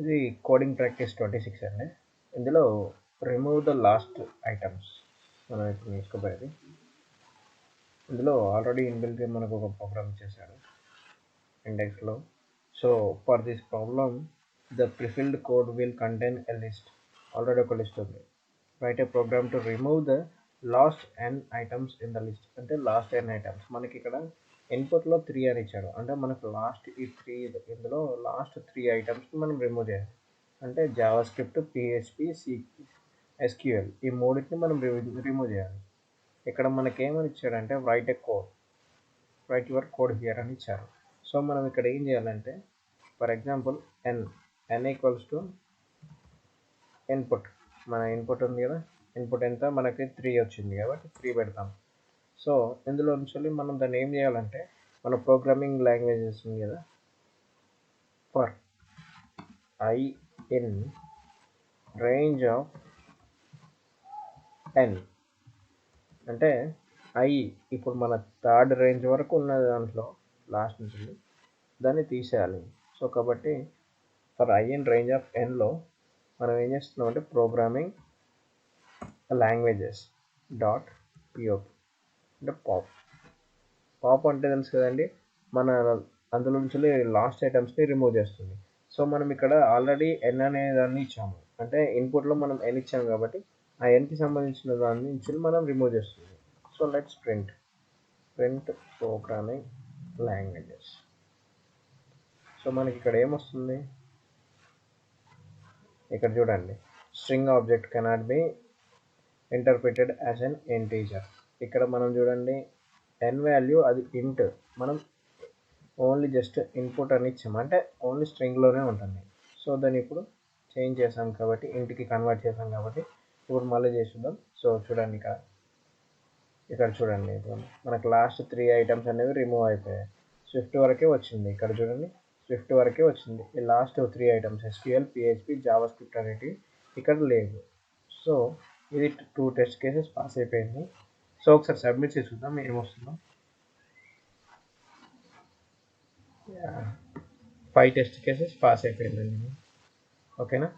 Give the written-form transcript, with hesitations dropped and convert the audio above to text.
ఇది coding practice 26 అండి. ఇందులో రిమూవ్ ద లాస్ట్ ఐటమ్స్ మనం ఇప్పుడు నేర్చుకోబోయేది. ఇందులో ఆల్రెడీ ఇన్బిల్ట్గా మనకు ఒక ప్రోగ్రామ్ ఇచ్చేసాడు ఇండెక్స్లో. So for this problem the prefilled code will contain a list. Already ఒక లిస్ట్ ఉంది. Write a program to remove the last n items in the list. అంటే లాస్ట్ n ఐటమ్స్ మనకి ఇక్కడ ఇన్పుట్లో 3 అని ఇచ్చాడు. అంటే మనకు లాస్ట్ ఈ 3 ఇందులో లాస్ట్ 3 ఐటమ్స్ మనం రిమూవ్ చేయాలి. అంటే జావా స్క్రిప్ట్, పిహెచ్పి, ఎస్క్యూఎల్ ఈ మూడింటిని మనం రిమూవ్ చేయాలి. ఇక్కడ మనకేమని ఇచ్చాడంటే right A code, right your code here అని ఇచ్చారు. సో మనం ఇక్కడ ఏం చేయాలంటే for example n equals to input. మన ఇన్పుట్ ఉంది కదా, ఇన్పుట్ ఎంత మనకి 3 వచ్చింది కాబట్టి 3 పెడతాం. సో ఇందులో నుంచి మనం దాన్ని ఏం చేయాలంటే మన ప్రోగ్రామింగ్ లాంగ్వేజెస్ ఉంది కదా, for I in range of n అంటే I ఇప్పుడు మన థర్డ్ రేంజ్ వరకు ఉన్న దాంట్లో లాస్ట్ నుంచి దాన్ని తీసేయాలి. సో కాబట్టి for I in range of nలో మనం ఏం చేస్తున్నాం అంటే ప్రోగ్రామింగ్ లాంగ్వేజెస్ డాట్ పిఓపి అంటే పాప్ అంటే తెలుసు కదండి, మన అందులో నుంచి లాస్ట్ ఐటమ్స్ని రిమూవ్ చేస్తుంది. సో మనం ఇక్కడ ఆల్రెడీ n అనే దాన్ని ఇచ్చాము, అంటే ఇన్పుట్లో మనం n ఇచ్చాము కాబట్టి ఆ nకి సంబంధించిన దాని నుంచి మనం రిమూవ్ చేస్తుంది. So let's print programming languages. So మనకి ఇక్కడ ఏమొస్తుంది, ఇక్కడ చూడండి, string object cannot be interpreted as an integer. ఇక్కడ మనం చూడండి n వాల్యూ అది ఇంట్, మనం ఓన్లీ జస్ట్ ఇన్పుట్ అని ఇచ్చాము, అంటే ఓన్లీ స్ట్రింగ్లోనే ఉంటుంది. సో దాన్ని ఇప్పుడు చేంజ్ చేసాం కాబట్టి ఇంటికి కన్వర్ట్ చేసాం కాబట్టి ఇప్పుడు మళ్ళీ చేద్దాం. సో చూడండి ఇక్కడ చూడండి, మనకు లాస్ట్ 3 ఐటమ్స్ అనేవి రిమూవ్ అయిపోయాయి. స్విఫ్ట్ వరకే వచ్చింది, ఇక్కడ చూడండి స్విఫ్ట్ వరకే వచ్చింది. ఈ last 3 items SQL, PHP, Java script అనేవి ఇక్కడ లేవు. సో ఇది 2 టెస్ట్ కేసెస్ పాస్ అయిపోయింది. సో ఒకసారి సబ్మిట్ చేసి చూద్దాం ఏమొస్తుందో. 5 టెస్ట్ కేసెస్ పాస్ అయిపోయిందండి. ఓకేనా.